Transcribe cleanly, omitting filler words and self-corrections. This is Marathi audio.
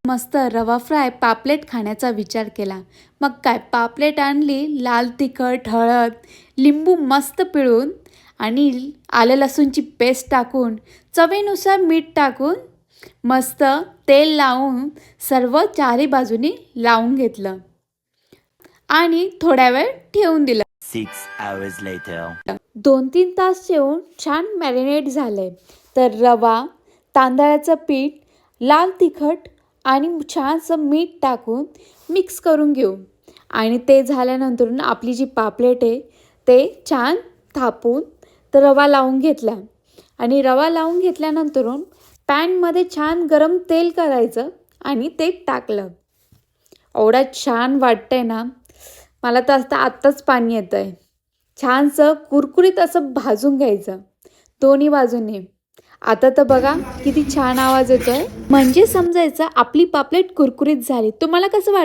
मस्त रवा फ्राय पापलेट खाण्याचा विचार केला. मग काय, पापलेट आणली, लाल तिखट, हळद, लिंबू मस्त पिळून आणि आलं लसूणची पेस्ट टाकून, चवीनुसार मीठ टाकून, मस्त तेल लावून सर्व चारी बाजूनी लावून घेतलं आणि थोड्या वेळ ठेवून दिलं. 6 hours later. 2-3 तास ठेवून छान मॅरिनेट झाले. तर रवा, तांदळाचं पीठ, लाल तिखट आणि छानसं मीठ टाकून मिक्स करून घेऊ. आणि ते झाल्यानंतर आपली जी पापलेट आहे ते छान थापून तर रवा लावून घेतला. आणि रवा लावून घेतल्यानंतर पॅनमध्ये छान गरम तेल करायचं आणि ते टाकलं. एवढं छान वाटतंय ना, मला तर आत्ताच पाणी येतं आहे. छानसं कुरकुरीत असं भाजून घ्यायचं दोन्ही बाजूने. आता तर बघा किती छान आवाज येतोय, म्हणजे समजायचं आपली पापलेट कुरकुरीत झाली. तुम्हाला कसं वाटतं?